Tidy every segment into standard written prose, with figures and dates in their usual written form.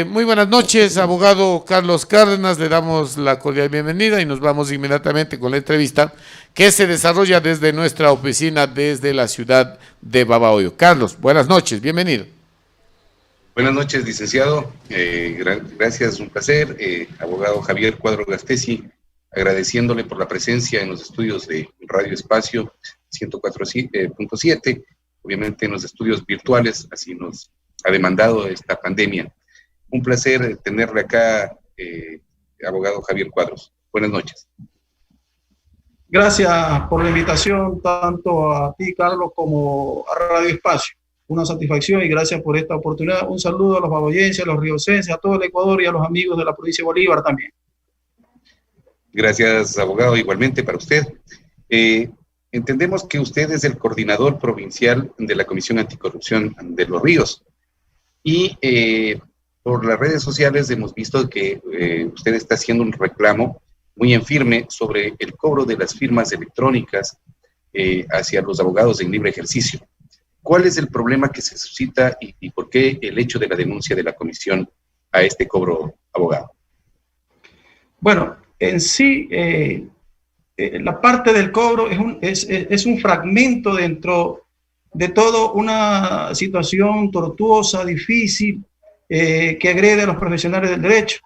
Muy buenas noches, abogado Carlos Cárdenas. Le damos la cordial bienvenida y nos vamos inmediatamente con la entrevista que se desarrolla desde nuestra oficina, desde la ciudad de Babahoyo. Carlos, buenas noches, bienvenido. Buenas noches, licenciado. Gracias, un placer. Abogado Javier Cuadro Gastesi, agradeciéndole por la presencia en los estudios de Radio Espacio 104.7, obviamente en los estudios virtuales, así nos ha demandado esta pandemia. Un placer tenerle acá, abogado Javier Cuadros. Buenas noches. Gracias por la invitación, tanto a ti, Carlos, como a Radio Espacio. Una satisfacción y gracias por esta oportunidad. Un saludo a los baboyenses, a los riocenses, a todo el Ecuador y a los amigos de la provincia de Bolívar también. Gracias, abogado, igualmente para usted. Entendemos que usted es el coordinador provincial de la Comisión Anticorrupción de Los Ríos. Y por las redes sociales hemos visto que usted está haciendo un reclamo muy en firme sobre el cobro de las firmas electrónicas hacia los abogados en libre ejercicio. ¿Cuál es el problema que se suscita y por qué el hecho de la denuncia de la comisión a este cobro, abogado? Bueno, en sí, la parte del cobro es un fragmento dentro de toda una situación tortuosa, difícil, que agrede a los profesionales del derecho.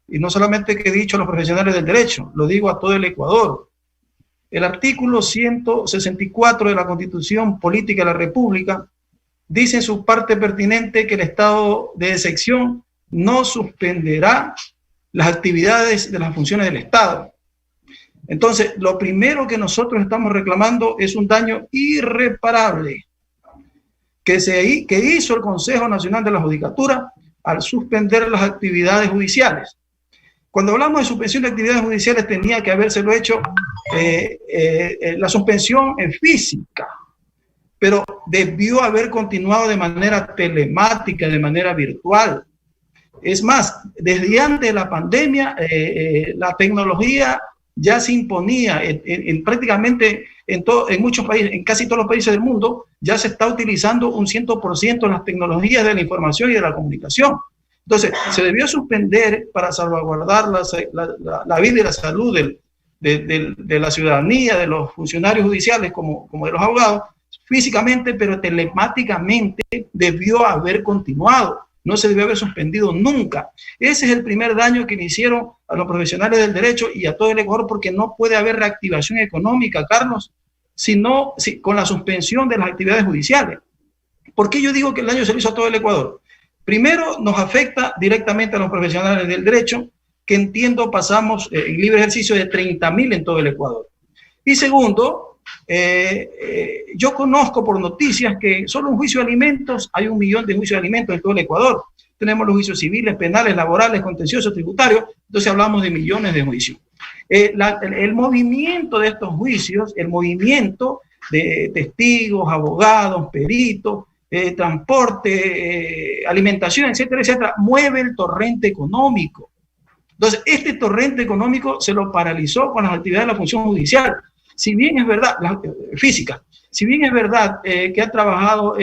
Y no solamente que he dicho a los profesionales del derecho, lo digo a todo el Ecuador. El artículo 164 de la Constitución Política de la República dice en su parte pertinente que el estado de excepción no suspenderá las actividades de las funciones del Estado. Entonces, lo primero que nosotros estamos reclamando es un daño irreparable que hizo el Consejo Nacional de la Judicatura al suspender las actividades judiciales. Cuando hablamos de suspensión de actividades judiciales, tenía que habérselo hecho la suspensión en física, pero debió haber continuado de manera telemática, de manera virtual. Es más, desde antes de la pandemia, la tecnología ya se imponía prácticamente en muchos países, en casi todos los países del mundo, ya se está utilizando un 100% las tecnologías de la información y de la comunicación. Entonces, se debió suspender para salvaguardar la vida y la salud de la ciudadanía, de los funcionarios judiciales como de los abogados, físicamente, pero telemáticamente debió haber continuado. No se debió haber suspendido nunca. Ese es el primer daño que le hicieron a los profesionales del derecho y a todo el Ecuador, porque no puede haber reactivación económica, Carlos, con la suspensión de las actividades judiciales. ¿Por qué yo digo que el daño se le hizo a todo el Ecuador? Primero, nos afecta directamente a los profesionales del derecho, que entiendo pasamos en libre ejercicio de 30.000 en todo el Ecuador. Y segundo, yo conozco por noticias que solo en juicio de alimentos hay 1 millón de juicios de alimentos en todo el Ecuador. Tenemos los juicios civiles, penales, laborales, contenciosos, tributarios, entonces hablamos de millones de juicios. El movimiento de estos juicios, el movimiento de testigos, abogados, peritos, transporte, alimentación, etcétera, etcétera, mueve el torrente económico. Entonces, este torrente económico se lo paralizó con las actividades de la función judicial. Si bien es verdad, física, si bien es verdad que ha trabajado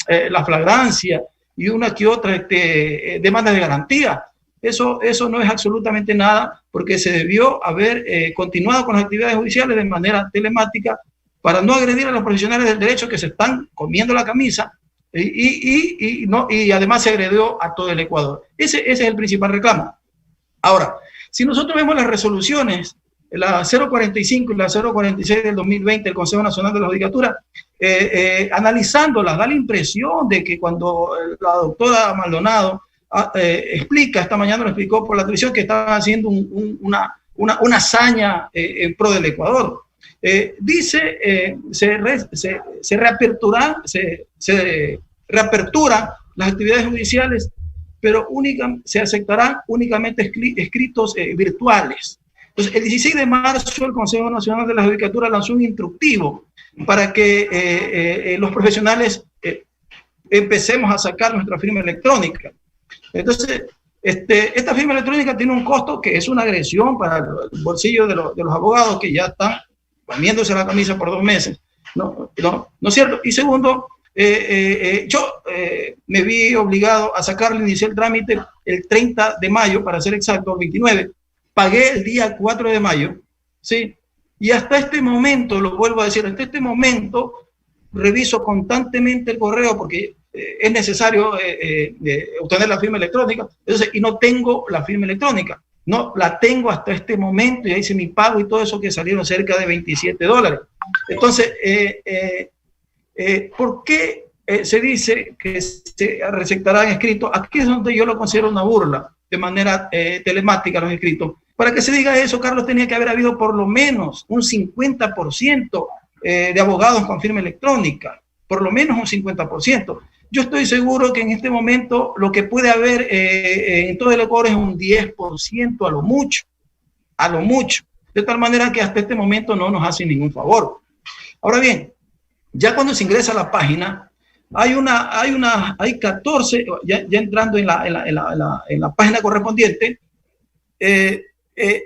la flagrancia y una que otra demanda de garantía, eso no es absolutamente nada, porque se debió haber continuado con las actividades judiciales de manera telemática para no agredir a los profesionales del derecho que se están comiendo la camisa y además se agredió a todo el Ecuador. Ese es el principal reclamo. Ahora, si nosotros vemos las resoluciones, la 045 y la 046 del 2020 del Consejo Nacional de la Judicatura, analizándolas, da la impresión de que cuando la doctora Maldonado explica, esta mañana lo explicó por la televisión, que estaban haciendo una hazaña en pro del Ecuador. Dice, se reapertura las actividades judiciales, pero se aceptarán únicamente escritos virtuales. Entonces, el 16 de marzo el Consejo Nacional de la Judicatura lanzó un instructivo para que los profesionales empecemos a sacar nuestra firma electrónica. Entonces, esta firma electrónica tiene un costo que es una agresión para el bolsillo de los abogados que ya están poniéndose la camisa por 2 meses. ¿No es cierto? Y segundo, Yo me vi obligado a sacarle, inicié el trámite el 30 de mayo, para ser exacto, el 29. Pagué el día 4 de mayo, ¿sí? Y hasta este momento, lo vuelvo a decir, hasta este momento reviso constantemente el correo porque es necesario obtener la firma electrónica, entonces, y no tengo la firma electrónica. No la tengo hasta este momento, ya hice mi pago y todo eso, que salieron cerca de $27. Entonces, ¿por qué se dice que se recetarán escritos? Aquí es donde yo lo considero una burla, de manera telemática los escritos. Para que se diga eso, Carlos, tenía que haber habido por lo menos un 50% de abogados con firma electrónica, por lo menos un 50%. Yo estoy seguro que en este momento lo que puede haber en todo el Ecuador es un 10% a lo mucho, de tal manera que hasta este momento no nos hace ningún favor. Ahora bien, ya cuando se ingresa a la página, hay 14, ya entrando en la página correspondiente,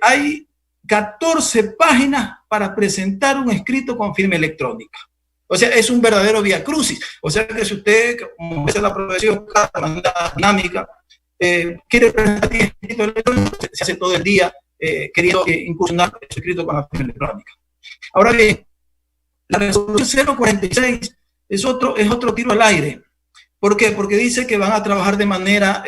hay 14 páginas para presentar un escrito con firma electrónica. O sea, es un verdadero vía crucis. O sea, que si usted, como es la profesión dinámica, quiere presentar un escrito electrónico, se hace todo el día queriendo incursionar su escrito con la firma electrónica. Ahora bien, la resolución 046 es otro tiro al aire. ¿Por qué? Porque dice que van a trabajar de manera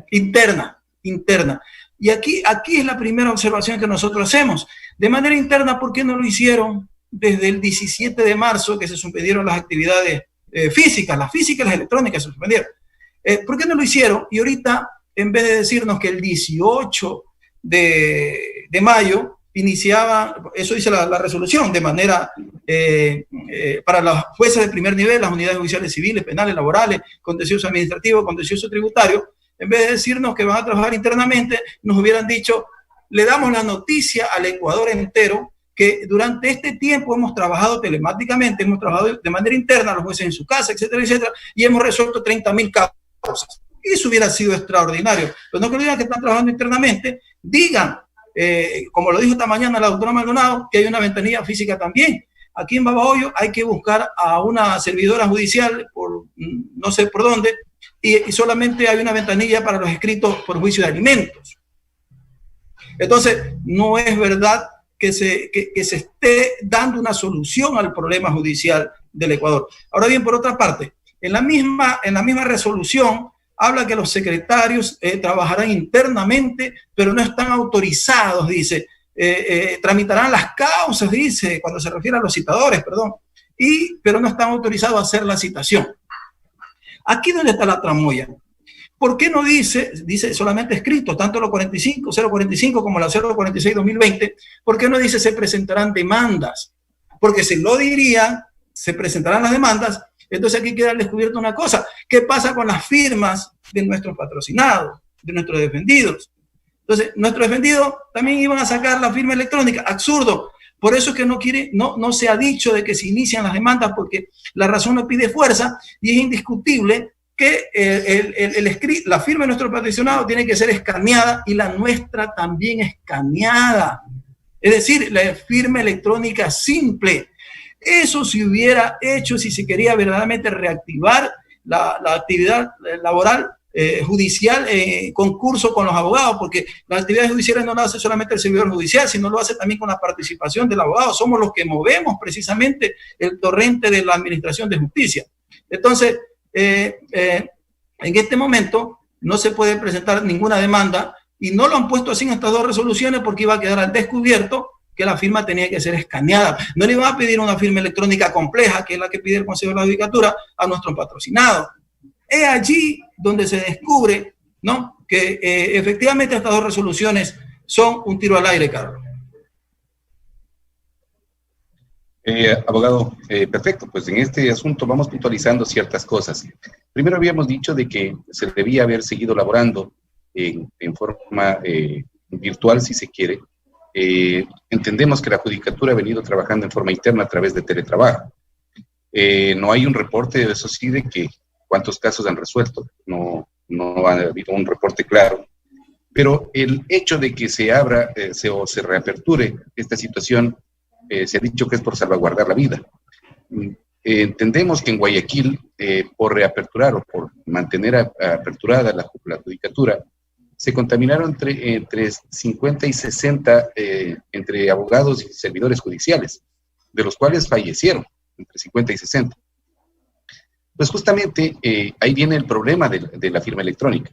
interna. Y aquí es la primera observación que nosotros hacemos. De manera interna, ¿por qué no lo hicieron desde el 17 de marzo, que se suspendieron las actividades físicas, las físicas y las electrónicas se suspendieron? ¿Por qué no lo hicieron? Y ahorita, en vez de decirnos que el 18 de mayo iniciaba, eso dice la resolución, de manera para los jueces de primer nivel, las unidades judiciales civiles, penales, laborales, contencioso administrativo, contencioso tributario, en vez de decirnos que van a trabajar internamente, nos hubieran dicho, le damos la noticia al Ecuador entero que durante este tiempo hemos trabajado telemáticamente, hemos trabajado de manera interna, los jueces en su casa, etcétera, etcétera, y hemos resuelto 30.000 causas. Y eso hubiera sido extraordinario. Pero no que digan que están trabajando internamente, digan, como lo dijo esta mañana la doctora Maldonado, que hay una ventanilla física también. Aquí en Babahoyo hay que buscar a una servidora judicial, por no sé por dónde, y solamente hay una ventanilla para los escritos por juicio de alimentos. Entonces, no es verdad que se esté dando una solución al problema judicial del Ecuador. Ahora bien, por otra parte, en la misma resolución habla que los secretarios trabajarán internamente, pero no están autorizados, dice, tramitarán las causas, dice, cuando se refiere a los citadores, perdón, pero no están autorizados a hacer la citación. Aquí donde está la tramoya. ¿Por qué no dice solamente escrito, tanto los 045 como la 046-2020, ¿por qué no dice se presentarán demandas? Porque si lo dirían, se presentarán las demandas, entonces aquí queda descubierto una cosa. ¿Qué pasa con las firmas de nuestros patrocinados, de nuestros defendidos? Entonces, nuestros defendidos también iban a sacar la firma electrónica. Absurdo. Por eso es que no se ha dicho de que se inician las demandas, porque la razón no pide fuerza y es indiscutible que la firma de nuestro patrocinado tiene que ser escaneada y la nuestra también escaneada. Es decir, la firma electrónica simple. Eso se hubiera hecho si se quería verdaderamente reactivar la actividad laboral judicial, concurso con los abogados, porque las actividades judiciales no lo hace solamente el servidor judicial, sino lo hace también con la participación del abogado. Somos los que movemos precisamente el torrente de la administración de justicia. Entonces, en este momento no se puede presentar ninguna demanda y no lo han puesto así en estas dos resoluciones porque iba a quedar al descubierto que la firma tenía que ser escaneada. No le iban a pedir una firma electrónica compleja, que es la que pide el Consejo de la Judicatura, a nuestros patrocinados. Es allí donde se descubre, ¿no?, que efectivamente estas dos resoluciones son un tiro al aire, Carlos. Abogado, perfecto, pues en este asunto vamos puntualizando ciertas cosas. Primero habíamos dicho de que se debía haber seguido laborando en forma virtual, si se quiere. Entendemos que la Judicatura ha venido trabajando en forma interna a través de teletrabajo. No hay un reporte, eso sí, de que cuántos casos han resuelto, no ha habido un reporte claro, pero el hecho de que se abra o se reaperture esta situación, se ha dicho que es por salvaguardar la vida. entendemos que en Guayaquil, por reaperturar o por mantener aperturada la judicatura, se contaminaron entre 50 y 60 entre abogados y servidores judiciales, de los cuales fallecieron, entre 50 y 60. Pues justamente ahí viene el problema de la firma electrónica.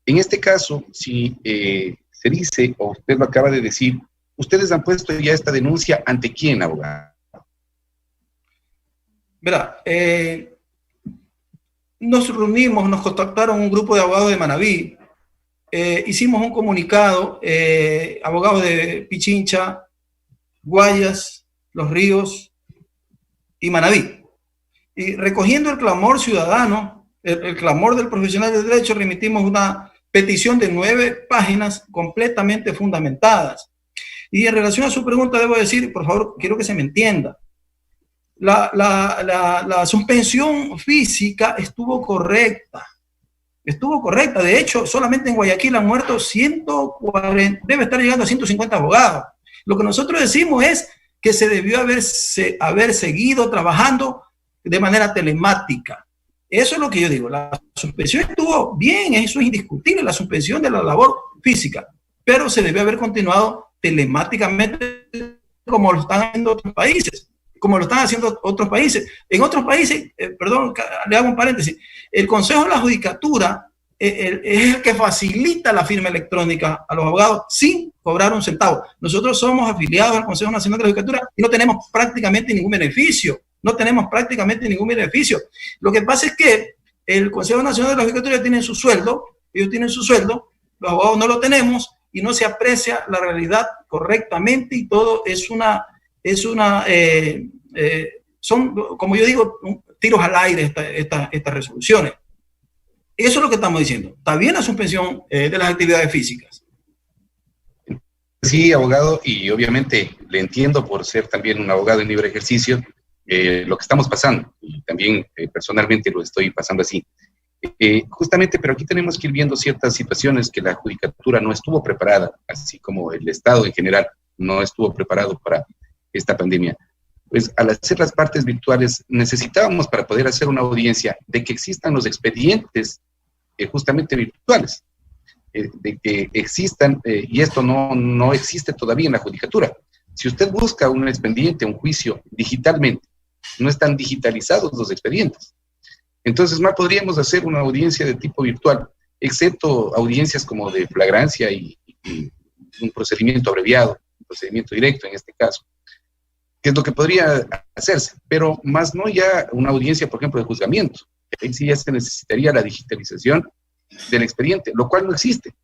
En este caso, si se dice, o usted lo acaba de decir, ustedes han puesto ya esta denuncia, ¿ante quién, abogado? Verá, nos reunimos, nos contactaron un grupo de abogados de Manabí, hicimos un comunicado, abogados de Pichincha, Guayas, Los Ríos y Manabí. Y recogiendo el clamor ciudadano, el clamor del profesional de derecho, remitimos una petición de 9 páginas completamente fundamentadas. Y en relación a su pregunta, debo decir, por favor, quiero que se me entienda. La suspensión física estuvo correcta. Estuvo correcta. De hecho, solamente en Guayaquil han muerto 140, debe estar llegando a 150 abogados. Lo que nosotros decimos es que se debió haber seguido trabajando de manera telemática. Eso es lo que yo digo. La suspensión estuvo bien, eso es indiscutible, la suspensión de la labor física, pero se debió haber continuado telemáticamente como lo están haciendo otros países. Como lo están haciendo otros países. En otros países, perdón, le hago un paréntesis, el Consejo de la Judicatura es el que facilita la firma electrónica a los abogados sin cobrar un centavo. Nosotros somos afiliados al Consejo Nacional de la Judicatura y no tenemos prácticamente ningún beneficio. No tenemos prácticamente ningún beneficio. Lo que pasa es que el Consejo Nacional de la Judicatura tiene su sueldo, ellos tienen su sueldo, los abogados no lo tenemos y no se aprecia la realidad correctamente y todo son, como yo digo, tiros al aire estas resoluciones. Eso es lo que estamos diciendo. Está bien la suspensión de las actividades físicas. Sí, abogado, y obviamente le entiendo por ser también un abogado en libre ejercicio lo que estamos pasando, y también personalmente lo estoy pasando así. Justamente, pero aquí tenemos que ir viendo ciertas situaciones que la judicatura no estuvo preparada, así como el Estado en general no estuvo preparado para esta pandemia. Pues al hacer las partes virtuales necesitábamos, para poder hacer una audiencia, de que existan los expedientes justamente virtuales, de que existan, y esto no existe todavía en la judicatura. Si usted busca un expediente, un juicio digitalmente, no están digitalizados los expedientes. Entonces no podríamos hacer una audiencia de tipo virtual, excepto audiencias como de flagrancia y un procedimiento abreviado, un procedimiento directo en este caso, que es lo que podría hacerse, pero más no ya una audiencia, por ejemplo, de juzgamiento. Ahí sí ya se necesitaría la digitalización del expediente, lo cual no existe.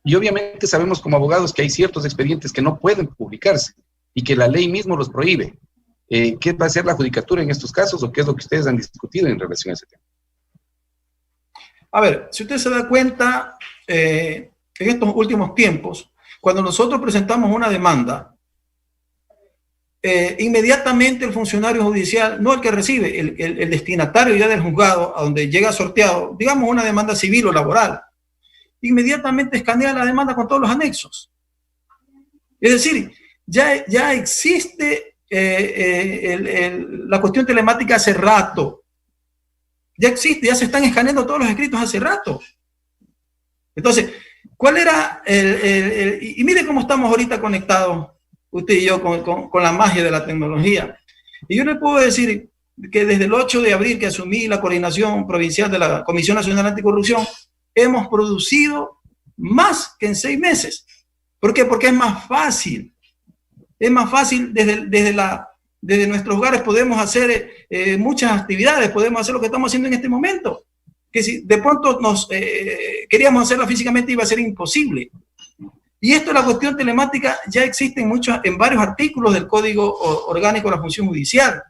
Y obviamente sabemos como abogados que hay ciertos expedientes que no pueden publicarse y que la ley mismo los prohíbe. ¿Qué va a hacer la judicatura en estos casos o qué es lo que ustedes han discutido en relación a ese tema? A ver, si usted se da cuenta, en estos últimos tiempos, cuando nosotros presentamos una demanda, inmediatamente el funcionario judicial, no el que recibe, el destinatario ya del juzgado, a donde llega sorteado, digamos una demanda civil o laboral, inmediatamente escanea la demanda con todos los anexos. Es decir, ya existe la cuestión telemática hace rato. Ya existe, ya se están escaneando todos los escritos hace rato. Entonces, ¿cuál era y mire cómo estamos ahorita conectados, usted y yo, con la magia de la tecnología? Y yo le puedo decir que desde el 8 de abril que asumí la coordinación provincial de la Comisión Nacional Anticorrupción, hemos producido más que en 6 meses. ¿Por qué? Porque es más fácil. Es más fácil desde nuestros hogares podemos hacer muchas actividades, podemos hacer lo que estamos haciendo en este momento. Que si de pronto queríamos hacerla físicamente iba a ser imposible. Y esto, la cuestión telemática, ya existe en varios artículos del Código Orgánico de la Función Judicial.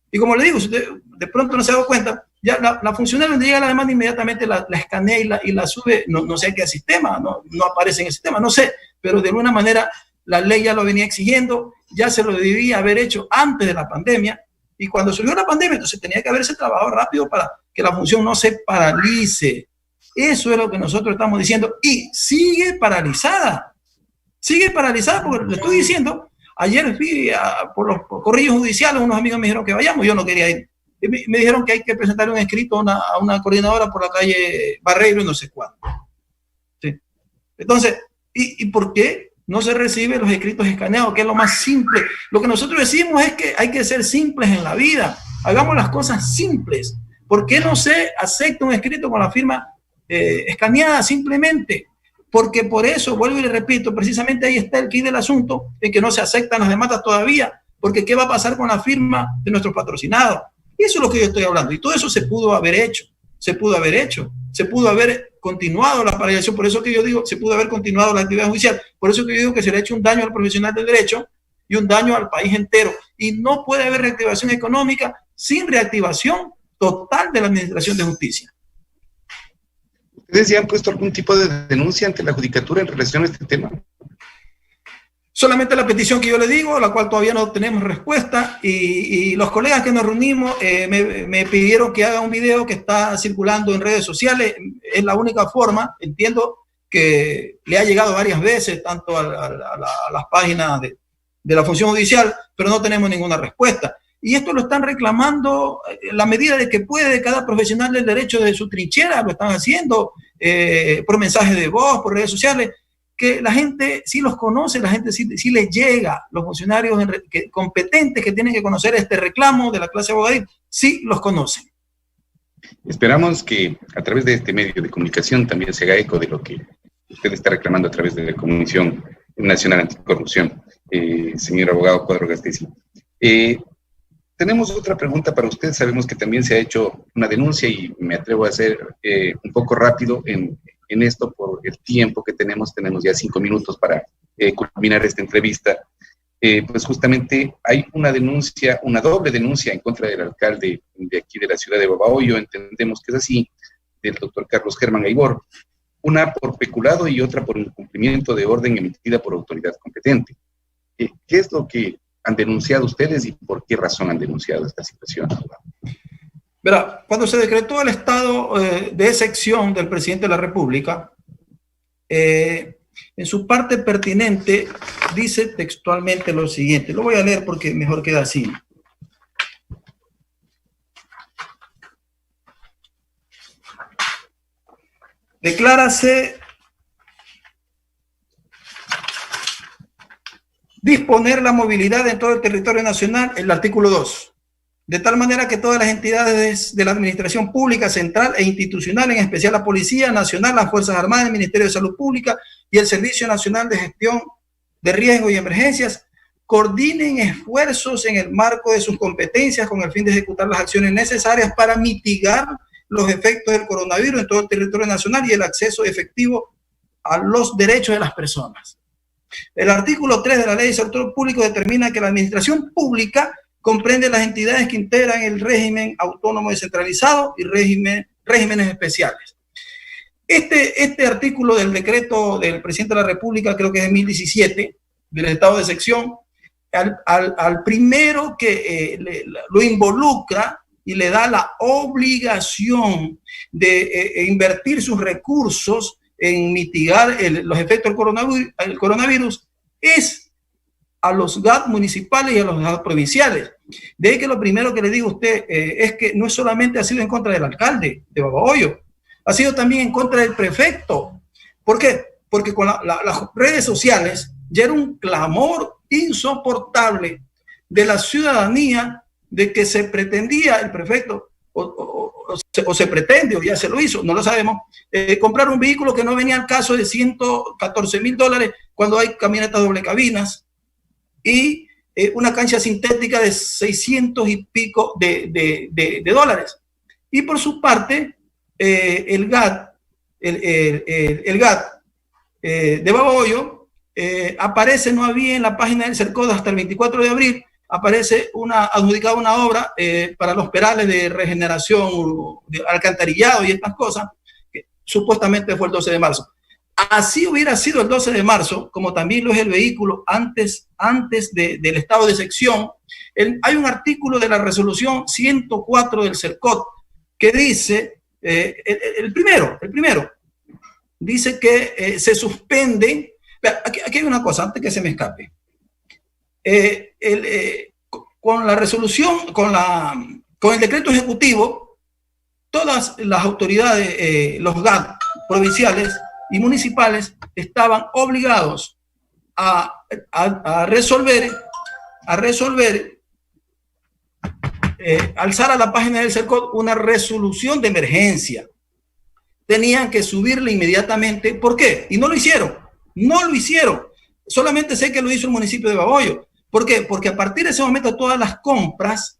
Y como le digo, si usted de pronto no se ha dado cuenta, ya la funcionaria donde llega la demanda inmediatamente la escanea y la sube, no sé a qué sistema, no aparece en el sistema, no sé, pero de alguna manera la ley ya lo venía exigiendo, ya se lo debía haber hecho antes de la pandemia, y cuando surgió la pandemia, entonces tenía que haberse trabajado rápido para que la función no se paralice. Eso es lo que nosotros estamos diciendo, y sigue paralizada porque le estoy diciendo, Ayer fui por los corrillos judiciales, unos amigos me dijeron que vayamos, yo no quería ir. Me dijeron que hay que presentar un escrito a una coordinadora por la calle Barreiro y no sé cuándo. ¿Sí? Entonces, ¿y por qué no se reciben los escritos escaneados, que es lo más simple? Lo que nosotros decimos es que hay que ser simples en la vida. Hagamos las cosas simples. ¿Por qué no se acepta un escrito con la firma escaneada simplemente? Porque por eso, vuelvo y le repito, precisamente ahí está el quid del asunto, en que no se aceptan las demandas todavía, porque ¿qué va a pasar con la firma de nuestros patrocinados? Y eso es lo que yo estoy hablando. Y todo eso se pudo haber hecho, se pudo haber continuado la paralización. Por eso que yo digo, se pudo haber continuado la actividad judicial. Por eso que yo digo que se le ha hecho un daño al profesional del derecho y un daño al país entero. Y no puede haber reactivación económica sin reactivación total de la administración de justicia. ¿Ustedes ya han puesto algún tipo de denuncia ante la judicatura en relación a este tema? Solamente la petición que yo le digo, a la cual todavía no tenemos respuesta, y los colegas que nos reunimos me pidieron que haga un video que está circulando en redes sociales. Es la única forma, entiendo que le ha llegado varias veces, tanto a las páginas de la función judicial, pero no tenemos ninguna respuesta. Y esto lo están reclamando la medida de que puede cada profesional del derecho de su trinchera, lo están haciendo por mensajes de voz, por redes sociales, que la gente sí los conoce, la gente sí les llega, los funcionarios competentes que tienen que conocer este reclamo de la clase abogadil, sí los conocen. Esperamos que a través de este medio de comunicación también se haga eco de lo que usted está reclamando a través de la Comisión Nacional Anticorrupción, señor abogado Cuadro Gasteiz. Tenemos otra pregunta para usted. Sabemos que también se ha hecho una denuncia y me atrevo a ser un poco rápido en esto por el tiempo que tenemos. Tenemos ya 5 minutos para culminar esta entrevista. Pues justamente hay una denuncia, una doble denuncia en contra del alcalde de aquí de la ciudad de Babahoyo, entendemos que es así, del doctor Carlos Germán Aibor, una por peculado y otra por incumplimiento de orden emitida por autoridad competente. ¿Qué es lo que han denunciado ustedes y por qué razón han denunciado esta situación? Verá, cuando se decretó el estado de excepción del presidente de la República, en su parte pertinente dice textualmente lo siguiente. Lo voy a leer porque mejor queda así. Declárase disponer la movilidad en todo el territorio nacional, el artículo 2, de tal manera que todas las entidades de la administración pública central e institucional, en especial la Policía Nacional, las Fuerzas Armadas, el Ministerio de Salud Pública y el Servicio Nacional de Gestión de Riesgos y Emergencias, coordinen esfuerzos en el marco de sus competencias con el fin de ejecutar las acciones necesarias para mitigar los efectos del coronavirus en todo el territorio nacional y el acceso efectivo a los derechos de las personas. El artículo 3 de la Ley de Sector Público determina que la administración pública comprende las entidades que integran el régimen autónomo descentralizado y regímenes especiales. Este artículo del decreto del presidente de la República, creo que es de 2017, del estado de excepción, al primero que lo involucra y le da la obligación de invertir sus recursos en mitigar los efectos del coronavirus es a los GAT municipales y a los GAT provinciales. De ahí que lo primero que le digo a usted es que no solamente ha sido en contra del alcalde de Babahoyo, ha sido también en contra del prefecto. ¿Por qué? Porque con las redes sociales ya era un clamor insoportable de la ciudadanía de que se pretendía el prefecto, o se pretende, o ya se lo hizo, no lo sabemos, comprar un vehículo que no venía al caso de $114,000 cuando hay camionetas doble cabinas y una cancha sintética de 600 y pico de dólares. Y por su parte, el GAT de Babahoyo aparece, no había en la página del CERCOD hasta el 24 de abril, aparece adjudicada una obra para los perales de regeneración, de alcantarillado y estas cosas, que supuestamente fue el 12 de marzo. Así hubiera sido el 12 de marzo, como también lo es el vehículo antes del estado de excepción. Hay un artículo de la resolución 104 del CERCOD que dice, el primero, dice que se suspende. Aquí hay una cosa, antes que se me escape. con la resolución, con el decreto ejecutivo, todas las autoridades, los GAT provinciales y municipales estaban obligados a resolver, alzar a la página del CERCOT una resolución de emergencia. Tenían que subirla inmediatamente. ¿Por qué? Y no lo hicieron. No lo hicieron. Solamente sé que lo hizo el municipio de Babahoyo. ¿Por qué? Porque a partir de ese momento todas las compras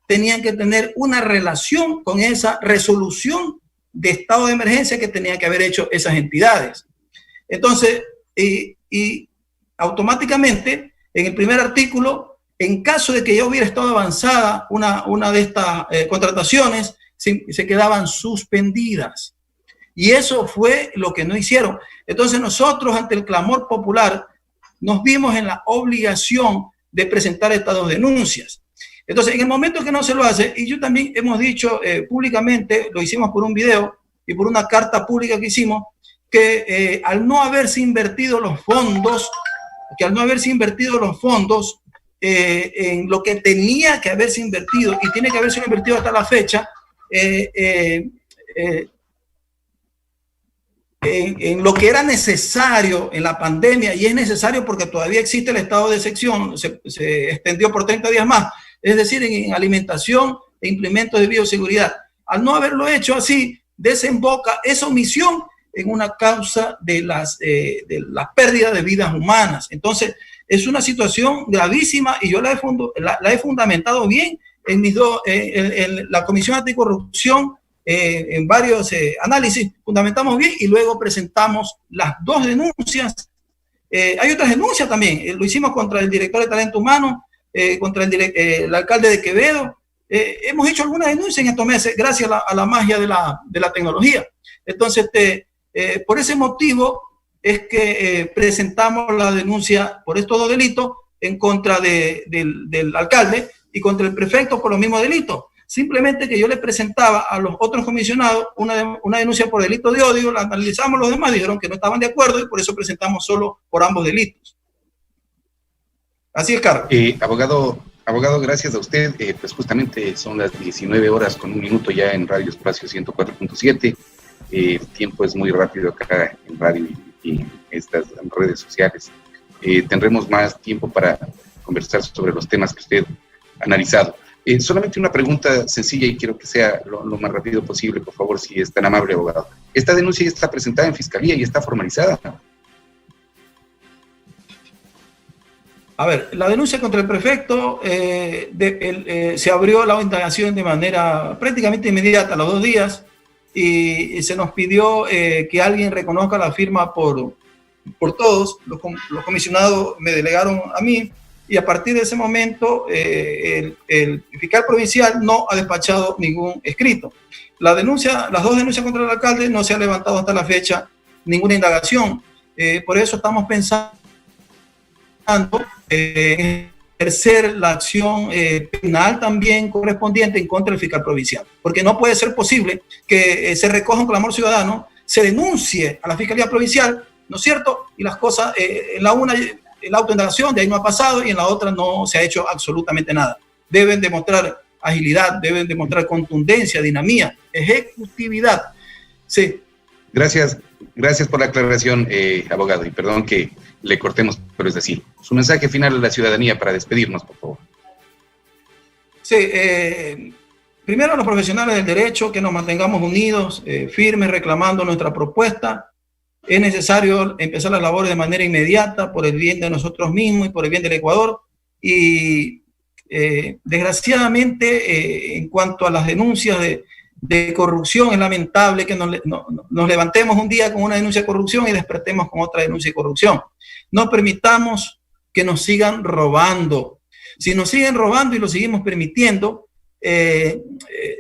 tenían que tener una relación con esa resolución de estado de emergencia que tenían que haber hecho esas entidades. Entonces, y automáticamente, en el primer artículo, en caso de que ya hubiera estado avanzada una de estas contrataciones, se quedaban suspendidas. Y eso fue lo que no hicieron. Entonces nosotros, ante el clamor popular, nos vimos en la obligación de presentar estas dos denuncias. Entonces, en el momento que no se lo hace, y yo también hemos dicho públicamente, lo hicimos por un video y por una carta pública que hicimos, que al no haberse invertido los fondos, en lo que tenía que haberse invertido, y tiene que haberse invertido hasta la fecha, en lo que era necesario en la pandemia, y es necesario porque todavía existe el estado de excepción, se extendió por 30 días más, es decir, en alimentación e implementos de bioseguridad. Al no haberlo hecho así, desemboca esa omisión en una causa de la pérdida de vidas humanas. Entonces, es una situación gravísima, y yo la he fundamentado bien en la Comisión Anticorrupción, en varios análisis, fundamentamos bien y luego presentamos las dos denuncias. Hay otras denuncias también, lo hicimos contra el director de Talento Humano, contra el alcalde de Quevedo. Hemos hecho algunas denuncias en estos meses gracias a la magia de la tecnología. Entonces, por ese motivo es que presentamos la denuncia por estos dos delitos en contra del alcalde y contra el prefecto por los mismos delitos. Simplemente que yo le presentaba a los otros comisionados una denuncia por delito de odio, la analizamos, los demás dijeron que no estaban de acuerdo y por eso presentamos solo por ambos delitos. Así es, Carlos. Abogado, gracias a usted. Pues justamente son las 19 horas con un minuto ya en Radio Espacio 104.7. El tiempo es muy rápido acá en radio y en estas redes sociales. Tendremos más tiempo para conversar sobre los temas que usted ha analizado. Solamente una pregunta sencilla y quiero que sea lo más rápido posible, por favor, si es tan amable, abogado. ¿Esta denuncia ya está presentada en Fiscalía y está formalizada? A ver, la denuncia contra el prefecto, se abrió la indagación de manera prácticamente inmediata, a los 2 días, y se nos pidió que alguien reconozca la firma por todos. Los comisionados me delegaron a mí, y a partir de ese momento el fiscal provincial no ha despachado ningún escrito. Las dos denuncias contra el alcalde no se ha levantado hasta la fecha ninguna indagación. Por eso estamos pensando en ejercer la acción penal también correspondiente en contra del fiscal provincial, porque no puede ser posible que se recoja un clamor ciudadano, se denuncie a la Fiscalía Provincial, ¿no es cierto? Y las cosas, en la autoindagación de ahí no ha pasado y en la otra no se ha hecho absolutamente nada. Deben demostrar agilidad, deben demostrar contundencia, dinamía, ejecutividad. Sí. Gracias por la aclaración, abogado, y perdón que le cortemos, pero es así. Su mensaje final a la ciudadanía para despedirnos, por favor. Sí, primero a los profesionales del derecho, que nos mantengamos unidos, firmes, reclamando nuestra propuesta. Es necesario empezar las labores de manera inmediata por el bien de nosotros mismos y por el bien del Ecuador. Y desgraciadamente, en cuanto a las denuncias de corrupción, es lamentable que nos levantemos un día con una denuncia de corrupción y despertemos con otra denuncia de corrupción. No permitamos que nos sigan robando. Si nos siguen robando y lo seguimos permitiendo,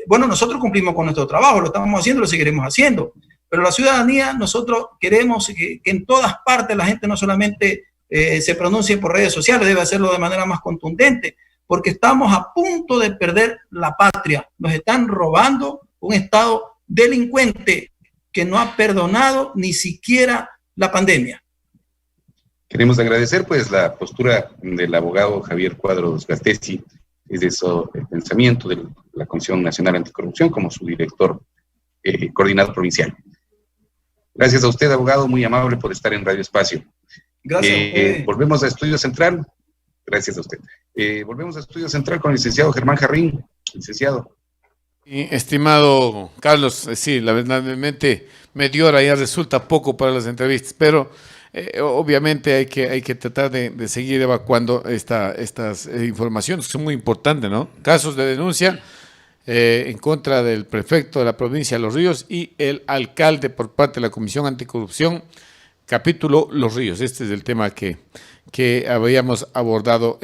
bueno, nosotros cumplimos con nuestro trabajo, lo estamos haciendo, lo seguiremos haciendo. Pero la ciudadanía, nosotros queremos que en todas partes la gente no solamente se pronuncie por redes sociales, debe hacerlo de manera más contundente, porque estamos a punto de perder la patria. Nos están robando un Estado delincuente que no ha perdonado ni siquiera la pandemia. Queremos agradecer pues la postura del abogado Javier Cuadros Gastesi desde su pensamiento de la Comisión Nacional Anticorrupción como su director coordinador provincial. Gracias a usted, abogado, muy amable por estar en Radio Espacio. Gracias. Volvemos a Estudio Central. Gracias a usted. Volvemos a Estudio Central con el licenciado Germán Jarrín. Licenciado. Estimado Carlos, sí, lamentablemente media hora ya resulta poco para las entrevistas, pero obviamente hay que tratar de seguir evacuando estas informaciones que son muy importantes, ¿no? Casos de denuncia en contra del prefecto de la provincia de Los Ríos y el alcalde por parte de la Comisión Anticorrupción, capítulo Los Ríos. Este es el tema que habíamos abordado.